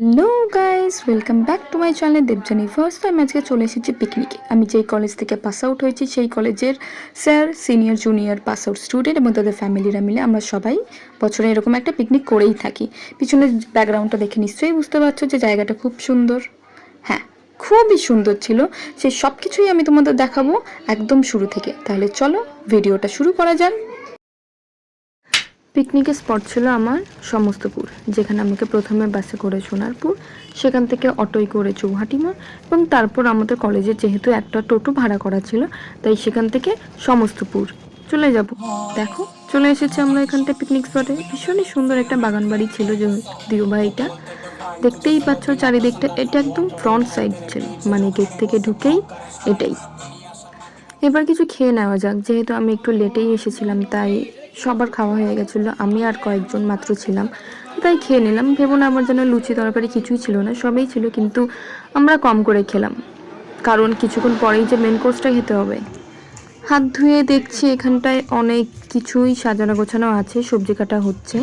Hello guys, welcome back to my channel Debjani. First time আজকে চলে এসেছি পিকনিকে। আমি যেই কলেজ থেকে পাস আউট হয়েছি সেই কলেজের sir, senior, junior, pass out student এবং তাদের ফ্যামিলিরা মিলে আমরা সবাই বছরে এরকম একটা পিকনিক করেই থাকি। পিছনের ব্যাকগ্রাউন্ডটা দেখে নিশ্চয়ই বুঝতে পারছো যে জায়গাটা খুব সুন্দর। হ্যাঁ, খুবই সুন্দর ছিল। সেই সব কিছুই আমি তোমাদের দেখাবো একদম শুরু থেকে। তাহলে চলো ভিডিওটা শুরু করা যাক। পিকনিকের স্পট ছিল আমার সমস্তপুর, যেখানে আমাকে প্রথমে বাসে করে সোনারপুর, সেখান থেকে অটোয় করে চৌহাটিমা এবং তারপর আমাদের কলেজে যেহেতু একটা টোটো ভাড়া করা ছিল তাই সেখান থেকে সমস্তপুর চলে যাব। দেখো চলে এসেছি আমরা এখানটা পিকনিক স্পটে। ভীষণই সুন্দর একটা বাগান বাড়ি ছিল যদিও বা এটা দেখতেই পাচ্ছ চারিদিকটা। এটা একদম ফ্রন্ট সাইড ছিল, মানে গেট থেকে ঢুকেই এটাই। এবার কিছু খেয়ে নেওয়া যাক, যেহেতু আমি একটু লেটেই এসেছিলাম তাই সবার খাওয়া হয়ে গেছিলো, আমি আর কয়েকজন মাত্র ছিলাম তাই খেয়ে নিলাম। ভেবো না আমার যেন লুচি তরকারি কিছুই ছিল না, সবই ছিল, কিন্তু আমরা কম করে খেলাম কারণ কিছুক্ষণ পরেই যে মেন কোর্সটা খেতে হবে। হাত ধুয়ে দেখছি এখানটায় অনেক কিছুই সাজানো গোছানো আছে, সবজি কাটা হচ্ছে,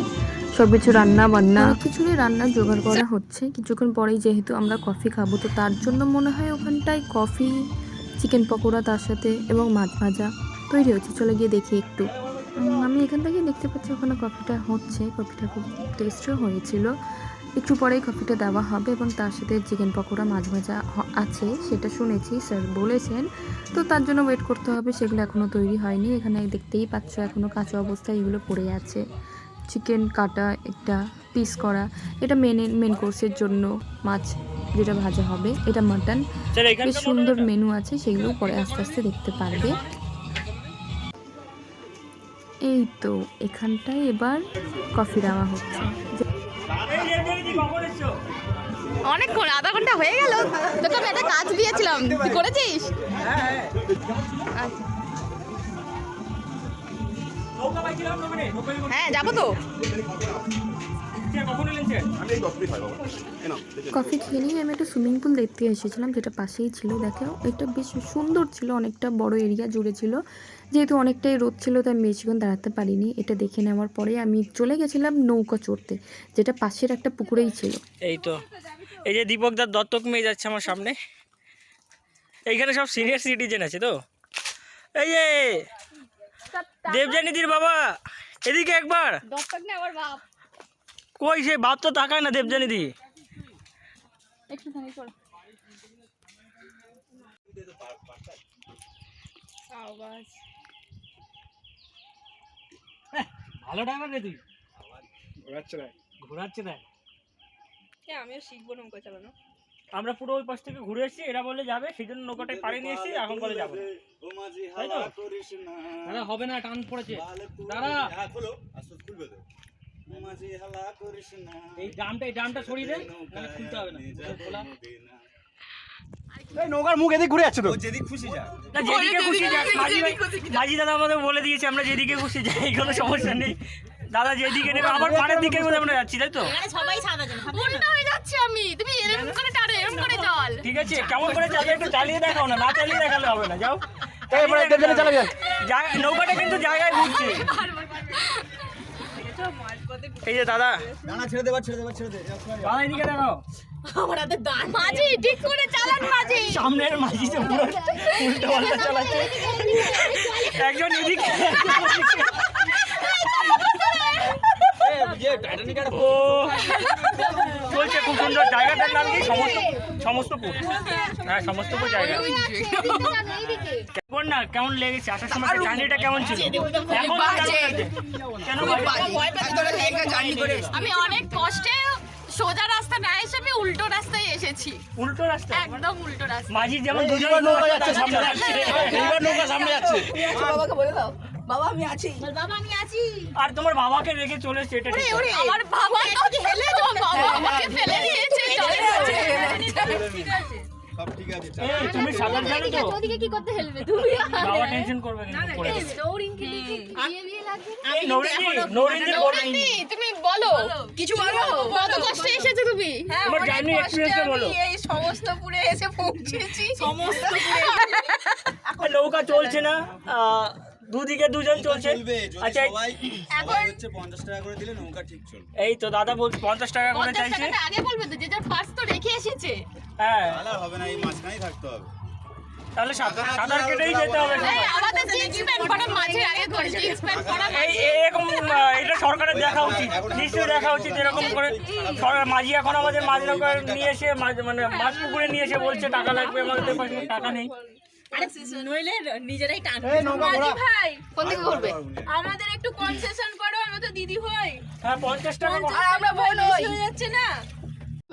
সব কিছু রান্না বান্না কিছুরই রান্নার জোগাড় করা হচ্ছে। কিছুক্ষণ পরেই যেহেতু আমরা কফি খাবো তো তার জন্য মনে হয় ওখানটায় কফি, চিকেন পকোড়া তার সাথে এবং মাছ ভাজা তৈরি হচ্ছে। চলে গিয়ে দেখি একটু। আমি এখান থেকে দেখতে পাচ্ছি ওখানে কফিটা হচ্ছে, কফিটা খুব টেস্টিও হয়েছিল। একটু পরেই কফিটা দেওয়া হবে এবং তার সাথে চিকেন পকোড়া মাছ ভাজা আছে, সেটা শুনেছি, স্যার বলেছেন। তো তার জন্য ওয়েট করতে হবে, সেগুলো এখনও তৈরি হয়নি। এখানে দেখতেই পাচ্ছ এখনও কাঁচা অবস্থায় এগুলো পড়ে আছে। চিকেন কাটা, একটা পিস করা, এটা মেন কোর্সের জন্য মাছ যেটা ভাজা হবে, এটা মাটন। বেশ সুন্দর মেনু আছে, সেগুলো পরে আস্তে আস্তে দেখতে পারবে। এই তো এখানটায় এবার কফি দেওয়া হচ্ছে। অনেকক্ষণ, আধা ঘন্টা হয়ে গেল। তোকে আমি একটা কাজ দিয়েছিলাম, তুই করেছিস? হ্যাঁ যাবো তো। কফি খেয়ে নিয়ে আমি একটা সুইমিং পুল দেখতে এসেছিলাম, যেটা পাশেই ছিল। দেখো এটা বেশ সুন্দর ছিল, অনেকটা বড় এরিয়া জুড়ে ছিল। যেহেতু অনেকটাই রোদ ছিল তাই আমি বেশিক্ষণ দাঁড়াতে পারিনি। এটা দেখে নেওয়ার পরে আমি চলে গেছিলাম নৌকা চড়তে, যেটা পাশের একটা পুকুরেই ছিল। এই তো এই যে দীপকদার দত্তক মেয়ে যাচ্ছে আমার সামনে। এইখানে সব সিনিয়র সিটিজেন আছে তো। এই যে দেবজানিদির বাবা, এদিকে একবার। দত্তক না আমার বাপ। কই সে বাপ তো তাকায় না দেবজানিদি। একটুখানি চল। ভালো ড্রাইভার রে তুই। ঘোরাচ্ছে না। আমিও শিখবো নৌকা চালানো। আমরা পুরো ওই পাশ থেকে ঘুরে এসেছি, এরা বলে যাবে, সেই জন্য নৌকাটায় পাড়ি নিয়ে এসেছি, এখন বলে যাবো। তাই তো দাদা, হবে না, টান পড়েছে দাদা। এই ড্রামটা সরিয়ে দেন, মানে খুলতে হবে না। এই নৌকার মুখ এদিকে ঘুরে যাচ্ছে তো। যেদিকে খুশি যা, যেদিকে খুশি যা। মাঝি দাদা আমাদের বলে দিয়েছে আমরা যেদিকে খুশি যাই, কোনো সমস্যা নেই। দাদা যেদিকে নেবে, আবার পাড়ের দিকে আমরা যাচ্ছি, তাই তো? সবাই সাদা জান, উল্টো হয়ে যাচ্ছে আমি। তুমি এরকম করে টানো, এরকম করে চল। ঠিক আছে, কেমন করে চালিয়ে একটু চালিয়ে দেখাও না, না চালিয়ে দেখালে হবে না। যাও এবারে দেবজানি চালা যান। নৌকাটা কিন্তু জায়গায় ঘুরছে। এই যে দাদা, ছেড়ে দে দাদা এদিকে দাঁড়াও। আমার হাতে দাঁড়। মাঝি ঠিক করে চালান মাঝি। সামনের মাঝি তো পুরো উল্টো পাল্টা চালাচ্ছে। একজন এদিকে, ও চলছে খুব সুন্দর। জায়গাটার নাম কি? সমস্তপুর। হ্যাঁ, সমস্তপুর জায়গা। কেমন না, কেমন লেগেছে আসার সময়? জার্নিটা কেমন ছিল? এখন কেন আমি অনেক কষ্টে সোজা রাস্তা না এসে আমি উল্টো রাস্তায় এসেছি। উল্টো রাস্তা? একদম উল্টো রাস্তা। মাঝি যেমন দুজন নৌকা যাচ্ছে, সামনে যাচ্ছে, এইবার নৌকা সামনে যাচ্ছে। বাবাকে বলে দাও, বাবা আমি আছি। বল বাবা আমি আছি। আর তোমার বাবাকে রেখে চলে এসেছে, এটা ঠিক। আমার বাবা তো ফেলে দাও, বাবা আমাকে ফেলে দিয়েছে। ঠিক আছে সব ঠিক আছে। এই তুমি সাঁতার জানো তো? ওদিকে কি করতে হেলবে তুমি? বাবা টেনশন করবে কিন্তু পরে। নৌরিনকে বিয়ে বিয়ে লাগবে। এই নৌরিনদি তুমি বলো, কিছু বলো। কত কষ্টে এসেছো তুমি? তোমার জার্নি এক্সপেরিয়েন্সটা বলো। এই সমস্তপুরে এসে পৌঁছেছি। নৌকা চলছে না, দুদিকে দুজন চলছে। চলবে যদি আচ্ছা সবাই এখন হচ্ছে 50 টাকা করে দিলে নৌকা ঠিক চলবে। এই তো দাদা বলছে 50 টাকা করে 50 চাইছে। টাকাটা আগে বলবে তো, যে যার পার্স তো রেখে এসেছে। হ্যাঁ তাহলে আর হবে না, এই মাঝখানেই থাকতে হবে। তাহলে সাঁতার কেটেই যেতে হবে এই সবাই। আমাদের জিন্স প্যান্ট পরা মাঝে আগে করে জিন্স প্যান্ট পরা এই এরকম এটা সরকারের দেখা উচিত, নিশ্চয়ই দেখা উচিত এরকম করে। মাঝি এখন আমাদের মাঝ নৌকায় নিয়ে এসে মানে মাছ পুকুরে নিয়ে এসে বলছে টাকা লাগবে, আমাদের পাশে টাকা নেই। আরে নইলে নিজেরাই টানবে। এই নৌকা ঘোরা। ভাই কোন দিকে করবে? আমাদের একটু কনসেশন করো, আমরা তো দিদি হই। হ্যাঁ 50 টাকা করে। আর আমরা বোন হই। হয়ে যাচ্ছে না।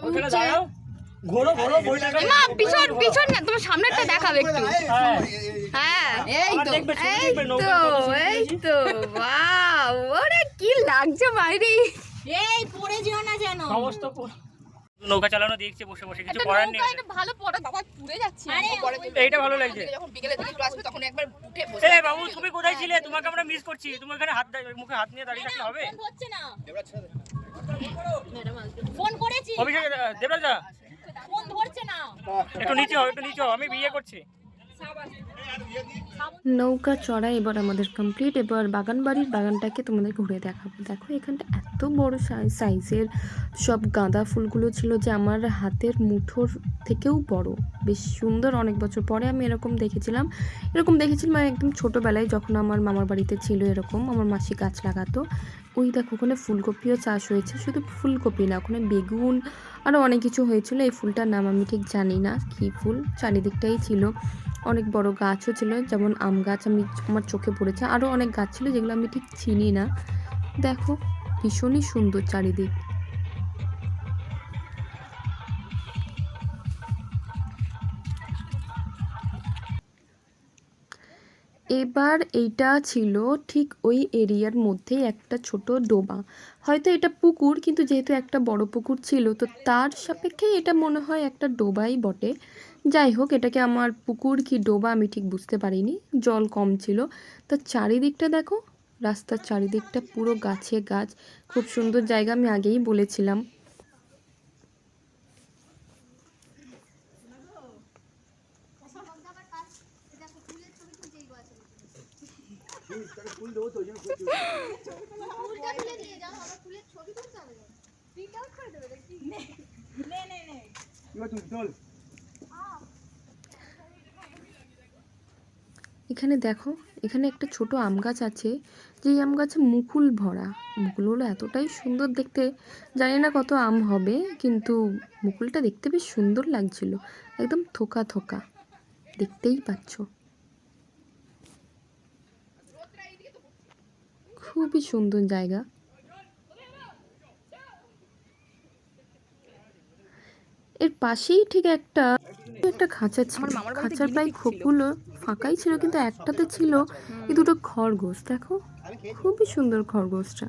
ওখানে দাঁড়াও, ঘোরো বই টাকা। মা পিছন পিছন না, তোমার সামনেটা দেখাবে একটু। হ্যাঁ হ্যাঁ এই আর তো দেখবে, ছবি এই দেখবে, তো নৌকার কত সুন্দর এই হয়েছে। তো ওয়াও, ওরে কি লাগছে বাইরে। এই পড়ে যেও না যেন। সমস্ত নৌকা চালানো দেখছে বসে বসে, কিছু করার নেই। এটা ভালো পড়া, বাবা পুড়ে যাচ্ছে। এইটা ভালো লাগছে। যখন বিকেলে দিকে চলে আসবে তখন একবার উঠে বসে এই বাবু তুমি কোথায় ছিলে? তোমাকে আমরা মিস করছি। তুমি এখানে মুখে হাত নিয়ে দাঁড়িয়ে থাকলে হবে? ফোন হচ্ছে না। ফোন করেছি, অভিষেক দেবরাজা ফোন ধরছে না। একটু নিচে হও, একটু নিচে হও, আমি বিয়ে করছি। নৌকা চড়া এবার আমাদের কমপ্লিট। এবার বাগানবাড়ির বাগানটাকে তোমাদের ঘুরে দেখাবো। দেখো এখানটা এত বড় সাইজের সব গাঁদা ফুলগুলো ছিল যে আমার হাতের মুঠোর থেকেও বড়, বেশ সুন্দর। অনেক বছর পরে আমি এরকম দেখেছিলাম একদম ছোটোবেলায়, যখন আমার মামার বাড়িতে ছিল এরকম, আমার মাসি গাছ লাগাতো। ওই দেখো ওখানে ফুলকপিও চাষ হয়েছে, শুধু ফুলকপি না, ওখানে বেগুন আরও অনেক কিছু হয়েছিল। এই ফুলটার নাম আমি ঠিক জানি না কী ফুল, চারিদিকটাই ছিল। অনেক বড় গাছও ছিল, যেমন আম গাছ আমার চোখে পড়েছে। আরও অনেক গাছ ছিল যেগুলো আমি ঠিক চিনি না। দেখো ভীষণই সুন্দর চারিদিক। এবার এইটা ছিল ঠিক ওই এরিয়ার মধ্যেই একটা ছোট ডোবা। হয়তো এটা পুকুর, কিন্তু যেহেতু একটা বড় পুকুর ছিল তো তার সাপেক্ষে এটা মনে হয় একটা ডোবাই বটে। যাই হোক, এটাকে আমার পুকুর কি ডোবা আমি ঠিক বুঝতে পারিনি, জল কম ছিল। তার চারিদিকটা দেখো, রাস্তার চারিদিকটা পুরো গাছে গাছ, খুব সুন্দর জায়গা, আমি আগেই বলেছিলাম। এখানে দেখো, এখানে একটা ছোট আম গাছ আছে, যেই আম গাছে মুকুল ভরা। মুকুলগুলো এতটাই সুন্দর দেখতে, জানি না কত আম হবে, কিন্তু মুকুলটা দেখতে বেশ সুন্দর লাগছিল, একদম থোকা থোকা, দেখতেই পাচ্ছ। খুবই সুন্দর জায়গা। এর পাশেই ঠিক একটা খাঁচা ছিল, খাঁচার প্রায় খোপগুলো ফাঁকাই ছিল, কিন্তু একটাতে ছিল এই দুটো খরগোশ। দেখো খুবই সুন্দর খরগোশটা।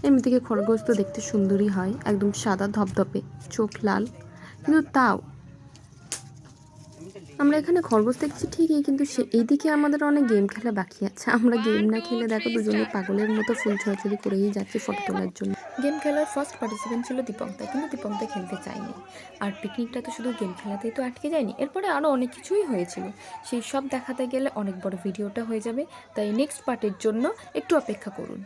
এমনি থেকে খরগোশ তো দেখতে সুন্দরই হয়, একদম সাদা ধপধপে, চোখ লাল, কিন্তু তাও আমরা এখানে খরগোশ দেখছি ঠিকই, কিন্তু এইদিকে আমাদের অনেক গেম খেলা বাকি আছে। আমরা গেম না খেলে দেখো দুজনে পাগলের মতো ফুল ছোড়াছুড়ি করেই যাচ্ছি ফটো তোলার জন্য। গেম খেলার ফার্স্ট পার্টিসিপেন্ট ছিল দীপঙ্কদা, কিন্তু দীপঙ্কদা খেলতে চায়নি। আর পিকনিকটা তো শুধু গেম খেলাতেই তো আটকে যায়নি, এরপরে আরও অনেক কিছুই হয়েছিল। সেই সব দেখাতে গেলে অনেক বড় ভিডিওটা হয়ে যাবে, তাই নেক্সট পার্টের জন্য একটু অপেক্ষা করুন।